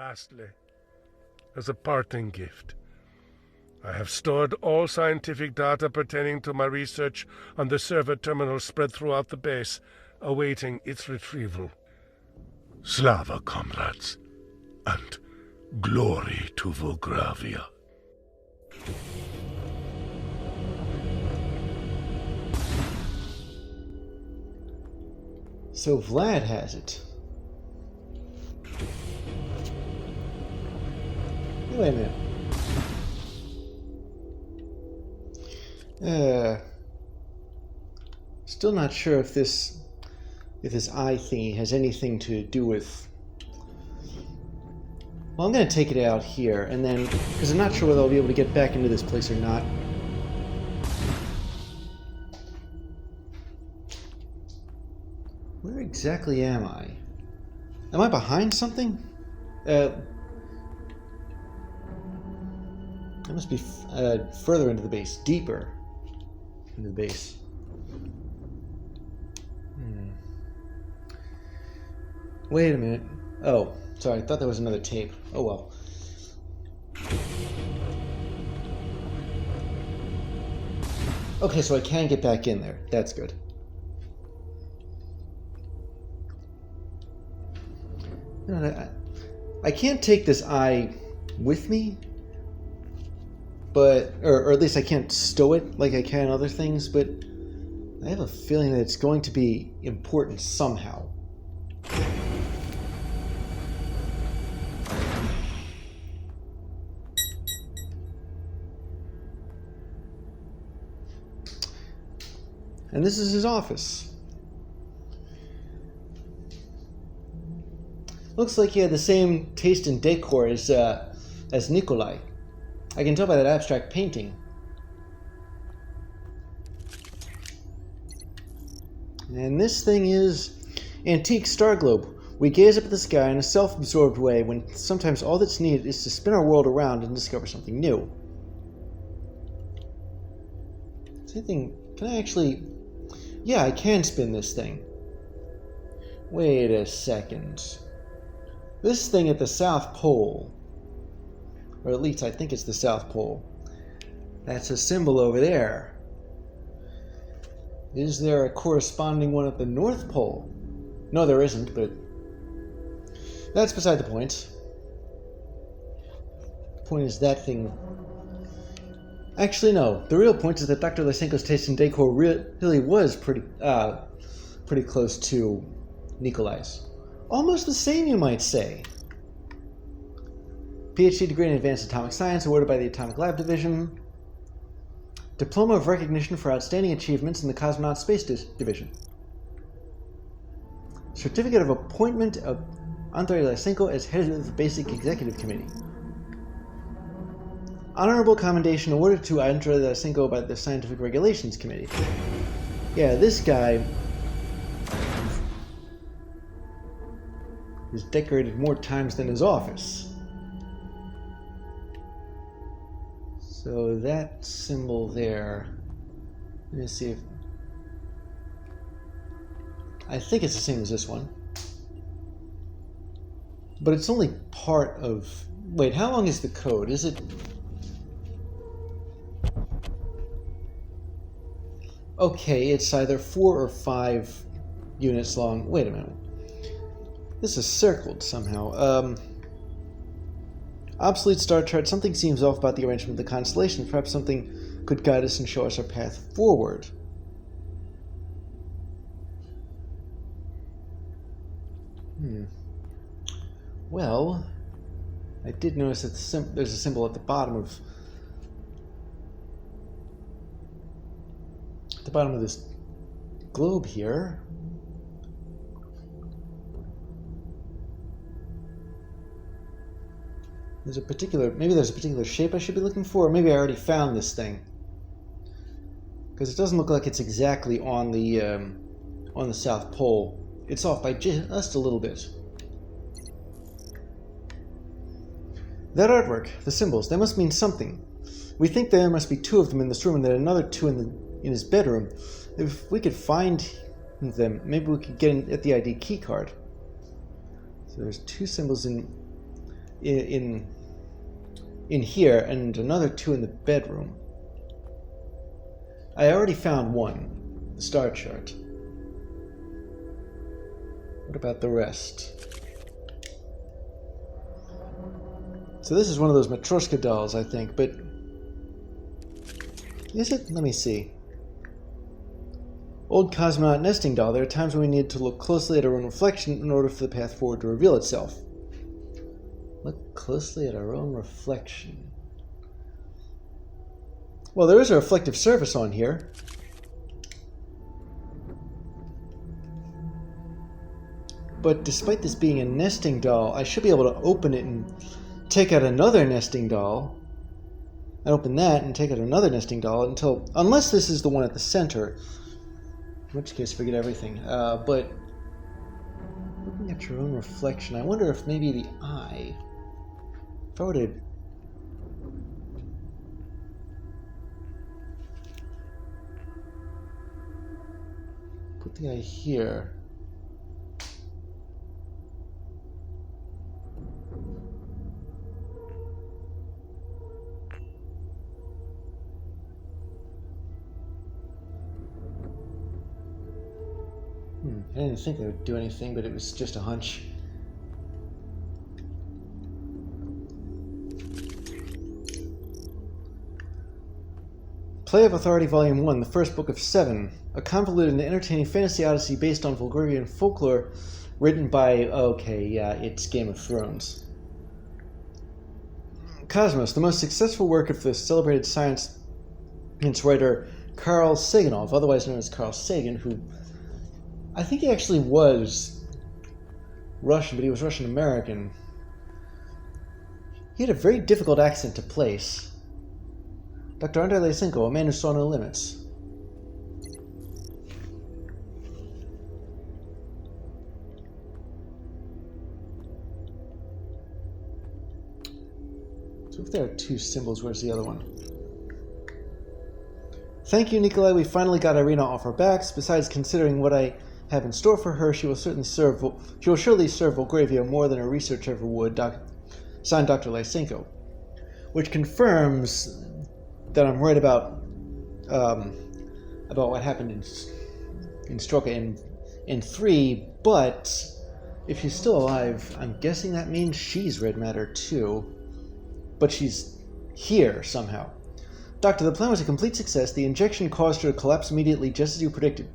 lastly, as a parting gift, I have stored all scientific data pertaining to my research on the server terminal spread throughout the base, awaiting its retrieval. Slava, comrades, and glory to Volgravia. So Vlad has it. Wait a minute. Still not sure if this eye thingy has anything to do with... Well, I'm going to take it out here, and then... Because I'm not sure whether I'll be able to get back into this place or not. Where exactly am I? Am I behind something? I must be further into the base, deeper into the base. Wait a minute. Oh, sorry, I thought that was another tape. Oh well. Okay, so I can get back in there. That's good. I can't take this eye with me, but or at least I can't stow it like I can other things, but I have a feeling that it's going to be important somehow. And this is his office. Looks like he had the same taste in decor as Nikolai. I can tell by that abstract painting. And this thing is Antique Star Globe. We gaze up at the sky in a self-absorbed way when sometimes all that's needed is to spin our world around and discover something new. Same thing. Can I actually... Yeah, I can spin this thing. Wait a second. This thing at the South Pole, or at least I think it's the South Pole, that's a symbol over there. Is there a corresponding one at the North Pole? No, there isn't, but that's beside the point. The point is that thing... Actually, no. The real point is that Dr. Lysenko's taste in decor really was pretty close to Nikolai's. Almost the same, you might say. PhD degree in Advanced Atomic Science awarded by the Atomic Lab Division. Diploma of Recognition for Outstanding Achievements in the Cosmonaut Space Division. Certificate of Appointment of Andrei Lysenko as head of the Basic Executive Committee. Honorable Commendation awarded to Andrei Lysenko by the Scientific Regulations Committee. Yeah, this guy is decorated more times than his office. So that symbol there, let me see if... I think it's the same as this one. But it's only part of... Wait, how long is the code? Is it... Okay, it's either 4 or 5 units long. Wait a minute. This is circled somehow. Obsolete star chart. Something seems off about the arrangement of the constellation. Perhaps something could guide us and show us our path forward. Well, I did notice that there's a symbol at the bottom of this globe here. Maybe there's a particular shape I should be looking for, or maybe I already found this thing. Because it doesn't look like it's exactly on the South Pole. It's off by just a little bit. That artwork, the symbols, they must mean something. We think there must be 2 of them in this room and then another 2 in his bedroom. If we could find them, maybe we could get at the ID key card. So there's 2 symbols in in here, and another 2 in the bedroom. I already found one, the star chart. What about the rest? So this is one of those Matryoshka dolls, I think, but is it? Let me see. Old cosmonaut nesting doll. There are times when we need to look closely at our own reflection in order for the path forward to reveal itself. Look closely at our own reflection. Well, there is a reflective surface on here. But despite this being a nesting doll, I should be able to open it and take out another nesting doll. And open that and take out another nesting doll unless this is the one at the center. In which case, forget everything. But looking at your own reflection, I wonder if maybe the eye. If I were to put the eye here. I didn't think they would do anything, but it was just a hunch. Play of Authority Volume 1, the first book of 7. A convoluted and entertaining fantasy odyssey based on Volgrian folklore written by... okay, yeah, it's Game of Thrones. Cosmos, the most successful work of the celebrated science writer Carl Saganov, otherwise known as Carl Sagan, who... I think he actually was Russian, but he was Russian-American. He had a very difficult accent to place. Dr. Andrei Lysenko, a man who saw no limits. So if there are 2 symbols, where's the other one? Thank you, Nikolai. We finally got Irina off our backs. Besides considering what I have in store for her, she will surely serve Volgravia more than her research ever would. Signed, Dr. Lysenko. Which confirms that I'm right about what happened in Stroka in 3, but if she's still alive, I'm guessing that means she's red matter too. But she's here somehow. Doctor, the plan was a complete success. The injection caused her to collapse immediately, just as you predicted.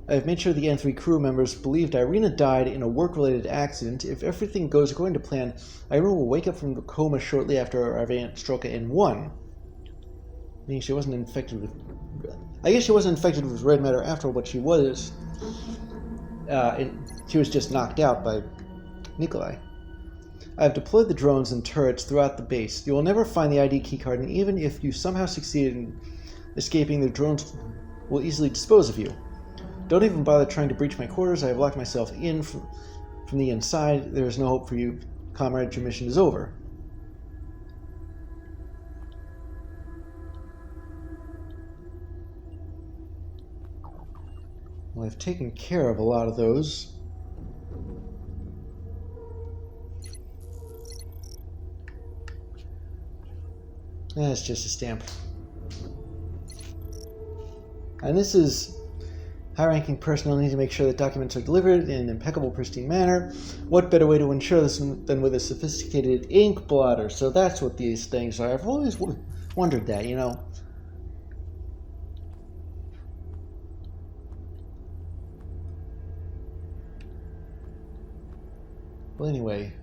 I have made sure the N3 crew members believed Irina died in a work-related accident. If everything goes according to plan, Irina will wake up from the coma shortly after arriving at Stroka N1. Meaning she wasn't infected with... I guess she wasn't infected with red matter after all, but she was... she was just knocked out by Nikolai. I have deployed the drones and turrets throughout the base. You will never find the ID keycard, and even if you somehow succeeded in escaping, the drones will easily dispose of you. Don't even bother trying to breach my quarters. I have locked myself in from the inside. There is no hope for you, comrade. Your mission is over. Well, I've taken care of a lot of those. That's just a stamp. And this is... High-ranking personnel need to make sure that documents are delivered in an impeccable, pristine manner. What better way to ensure this than with a sophisticated ink blotter? So that's what these things are. I've always wondered that, you know. Well, anyway.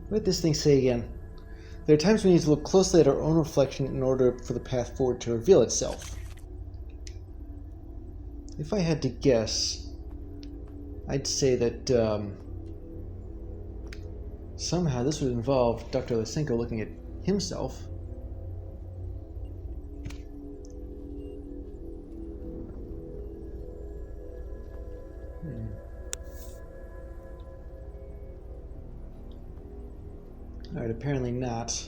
What did this thing say again? There are times we need to look closely at our own reflection in order for the path forward to reveal itself. If I had to guess, I'd say that somehow this would involve Dr. Lysenko looking at himself. Alright, apparently not.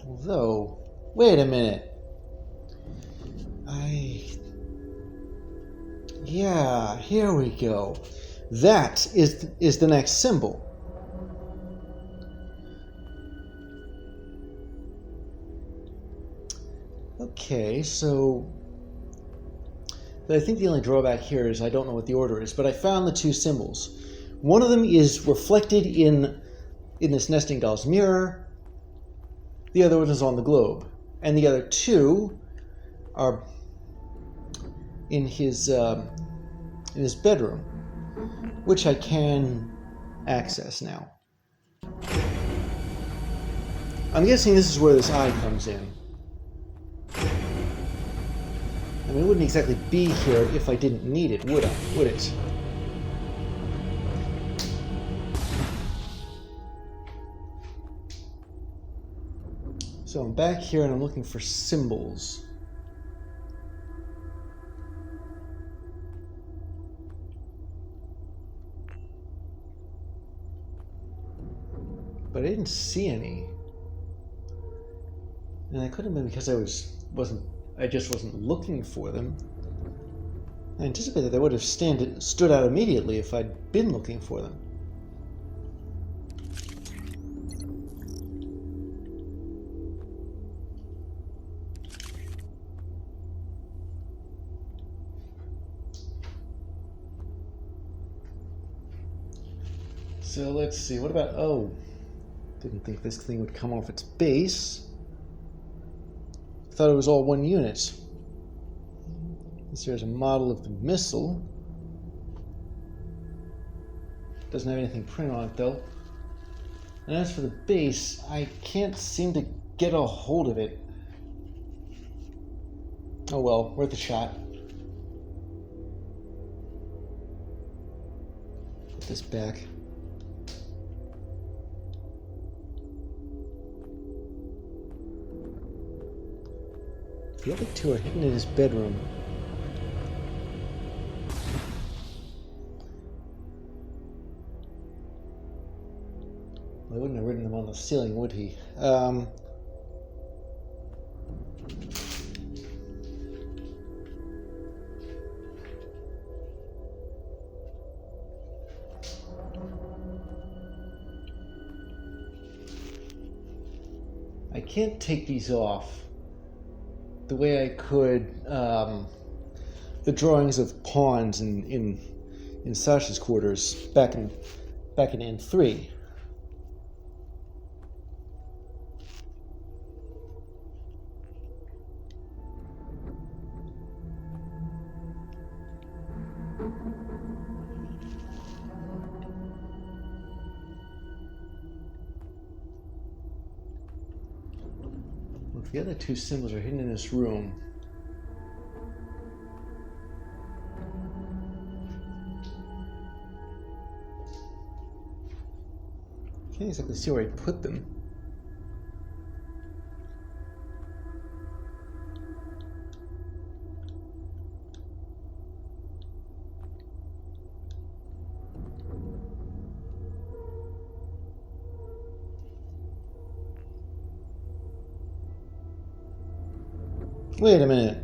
Although, Wait a minute. Yeah, here we go. That is the next symbol. Okay, so I think the only drawback here is I don't know what the order is, but I found the two symbols. One of them is reflected in this nesting doll's mirror. The other one is on the globe. And the other two are in his bedroom, which I can access now. I'm guessing this is where this eye comes in. I mean, it wouldn't exactly be here if I didn't need it, would it? So I'm back here and I'm looking for symbols. But I didn't see any. And it could have been because I just wasn't looking for them. I anticipated they would have stood out immediately if I'd been looking for them. So let's see, what about, didn't think this thing would come off its base. Thought it was all one unit. This here's a model of the missile. Doesn't have anything printed on it though. And as for the base, I can't seem to get a hold of it. Oh well, worth a shot. Put this back. The other two are hidden in his bedroom. Well, he wouldn't have written them on the ceiling, would he? I can't take these off the way I could the drawings of pawns in Sasha's quarters back in N3. The other two symbols are hidden in this room. Can't exactly see where I put them. Wait a minute.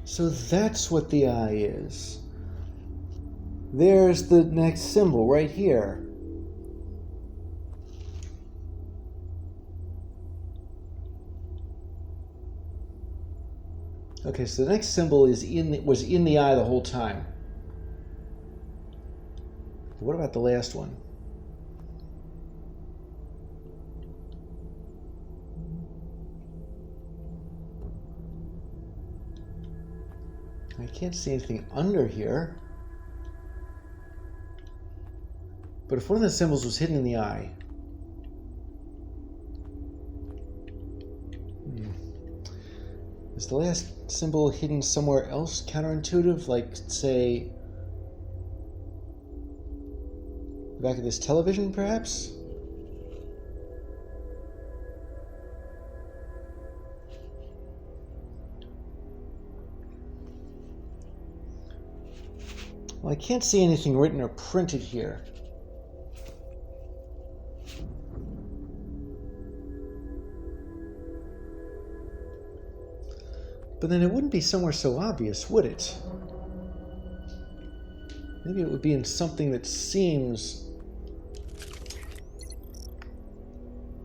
So that's what the eye is. There's the next symbol right here. Okay, so the next symbol was in the eye the whole time. What about the last one? I can't see anything under here. But if one of the symbols was hidden in the eye... Is the last symbol hidden somewhere else counterintuitive? Like, say... the back of this television, perhaps? Well, I can't see anything written or printed here. But then it wouldn't be somewhere so obvious, would it? Maybe it would be in something that seems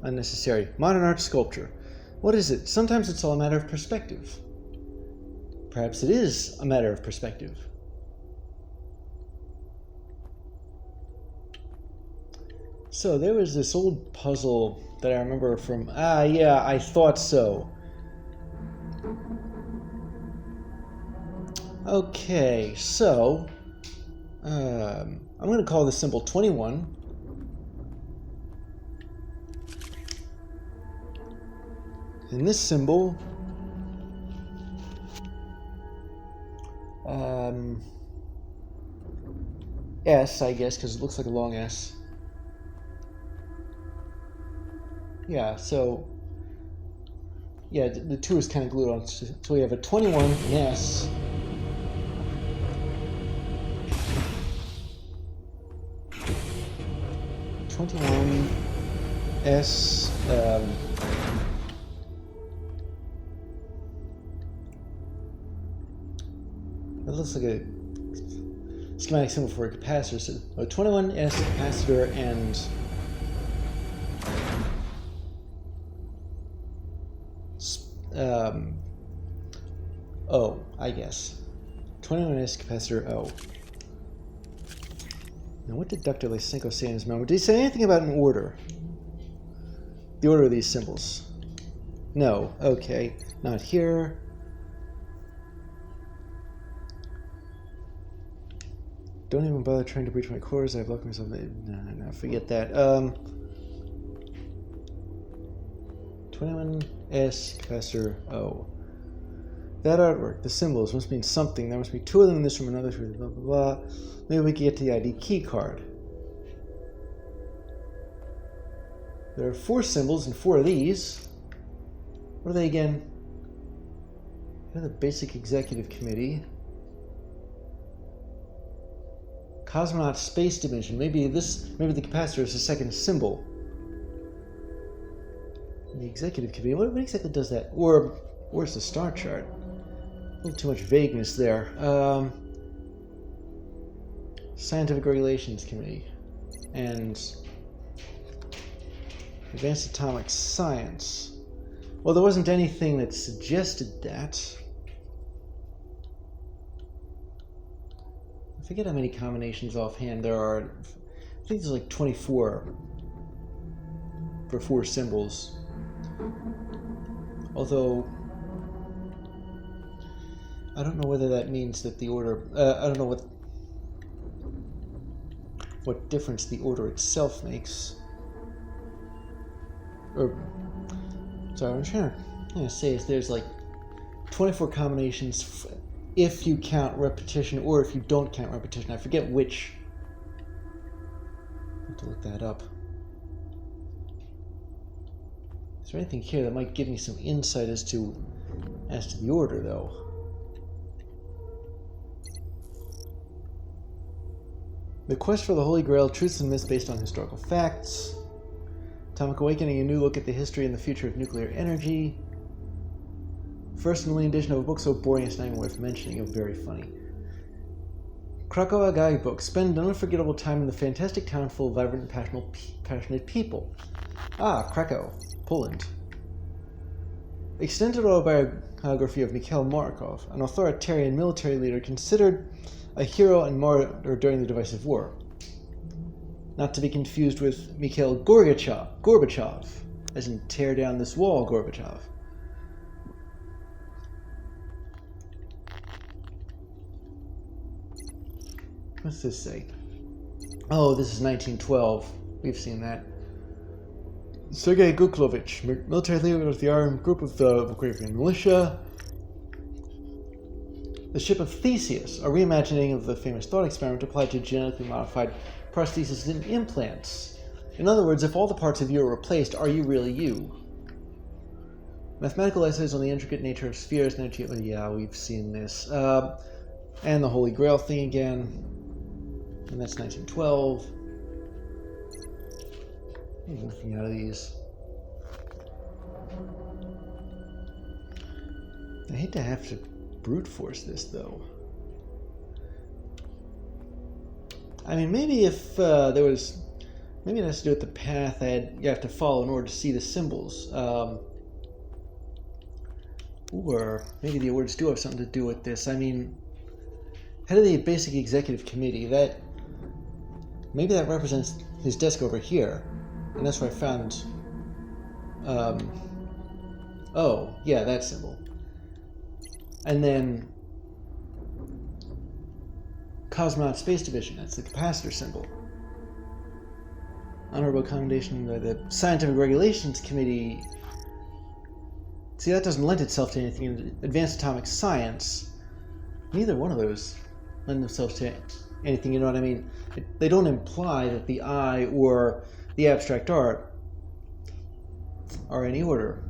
unnecessary. Modern art sculpture. What is it? Sometimes it's all a matter of perspective. Perhaps it is a matter of perspective. So there was this old puzzle that I remember from... yeah, I thought so. Okay, so... I'm going to call this symbol 21. And this symbol... S, I guess, because it looks like a long S. Yeah, so... Yeah, the 2 is kind of glued on. So we have a 21 and S. S. It looks like a schematic symbol for a capacitor. So a 21S capacitor and O, I guess. 21S capacitor O. Now, what did Dr. Lysenko say in his memo? Did he say anything about an order? The order of these symbols? No. Okay. Not here. Don't even bother trying to breach my cores. I've locked myself in. No, forget that. 21S capacitor O. That artwork, the symbols, must mean something. There must be 2 of them in this room, another 3, blah, blah, blah. Maybe we can get to the ID key card. There are 4 symbols and 4 of these. What are they again? They're the Basic Executive Committee. Cosmonaut Space Dimension. Maybe the capacitor is the second symbol. And the Executive Committee. What exactly does that? Or where's the star chart? A little too much vagueness there. Scientific Regulations Committee and Advanced Atomic Science. Well, there wasn't anything that suggested that. I forget how many combinations offhand there are. I think there's like 24 for 4 symbols. Although I don't know whether that means that the order... I don't know what difference the order itself makes. Or... Sorry, I'm trying to say is there's like 24 combinations if you count repetition or if you don't count repetition. I forget which. I have to look that up. Is there anything here that might give me some insight as to the order, though? The Quest for the Holy Grail, Truths and Myths Based on Historical Facts. Atomic Awakening, a new look at the history and the future of nuclear energy. First and only edition of a book so boring it's not even worth mentioning. Very funny. Krakowa Guidebook. Spend an unforgettable time in the fantastic town full of vibrant and passionate people. Krakow, Poland. Extended autobiography of Mikhail Markov, an authoritarian military leader considered a hero and martyr during the Divisive War. Not to be confused with Mikhail Gorbachev, as in tear down this wall, Gorbachev. What's this say? Oh, this is 1912. We've seen that. Sergei Guklovich, military leader of the armed group of the Bulgarian militia. The Ship of Theseus, a reimagining of the famous thought experiment applied to genetically modified prostheses and implants. In other words, if all the parts of you are replaced, are you really you? Mathematical essays on the intricate nature of spheres. Yeah, we've seen this. And the Holy Grail thing again. And that's 1912. Looking out of these. I hate to have to brute force this, though. I mean, maybe if there was... Maybe it has to do with the path you have to follow in order to see the symbols. Or maybe the awards do have something to do with this. I mean, head of the Basic Executive Committee, maybe that represents his desk over here. And that's where I found... oh, yeah, that symbol. And then... Cosmonaut Space Division, that's the capacitor symbol. Honorable Commendation by the Scientific Regulations Committee. See, that doesn't lend itself to anything in advanced atomic science. Neither one of those lend themselves to anything, you know what I mean? They don't imply that the eye or the abstract art are any order.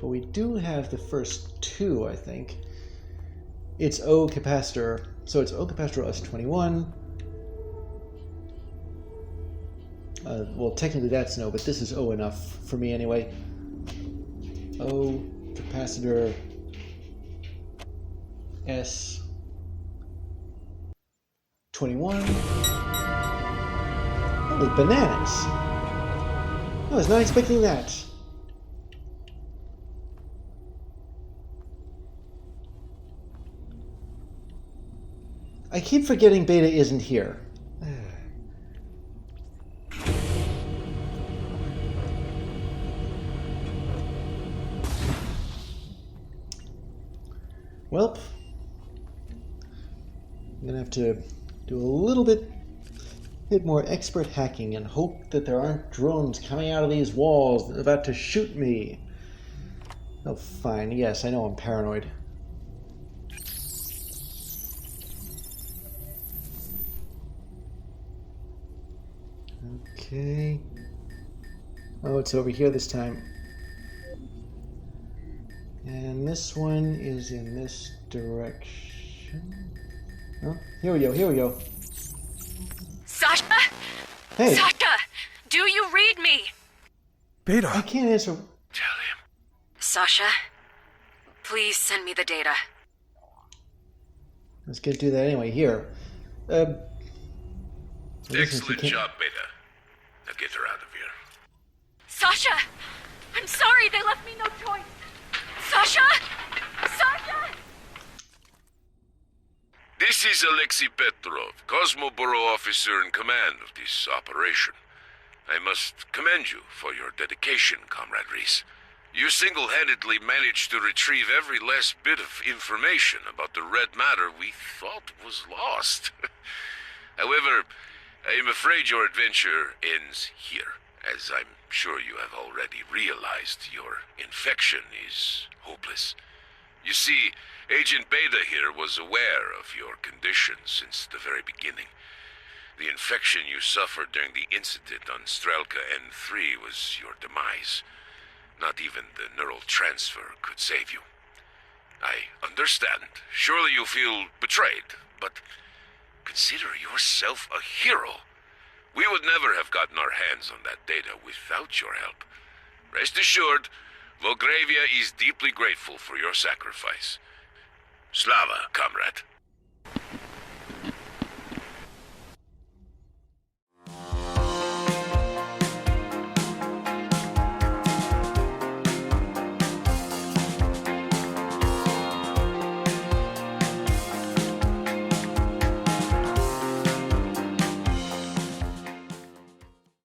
But we do have the first two, I think. It's O capacitor, so it's O capacitor S21. Well, technically that's no, but this is O enough for me anyway. O capacitor S21. Holy bananas! I was not expecting that. I keep forgetting Beta isn't here. Welp, I'm gonna have to do a little bit more expert hacking and hope that there aren't drones coming out of these walls about to shoot me. Oh, fine. Yes, I know I'm paranoid. Okay. Oh, it's over here this time. And this one is in this direction. Oh, here we go, here we go. Sasha? Hey! Sasha! Do you read me? Beta! I can't answer. Tell him. Sasha, please send me the data. Let's get to do that anyway. Here. Excellent job, Beta. Now get her out of here. Sasha! I'm sorry, they left me no choice. Sasha! Sasha! This is Alexei Petrov, Cosmoboro officer in command of this operation. I must commend you for your dedication, Comrade Reese. You single-handedly managed to retrieve every last bit of information about the red matter we thought was lost. However, I am afraid your adventure ends here. As I'm sure you have already realized, your infection is hopeless. You see, Agent Beta here was aware of your condition since the very beginning. The infection you suffered during the incident on Strelka N3 was your demise. Not even the neural transfer could save you. I understand. Surely you feel betrayed, but consider yourself a hero. We would never have gotten our hands on that data without your help. Rest assured, Logravia is deeply grateful for your sacrifice. Slava, comrade.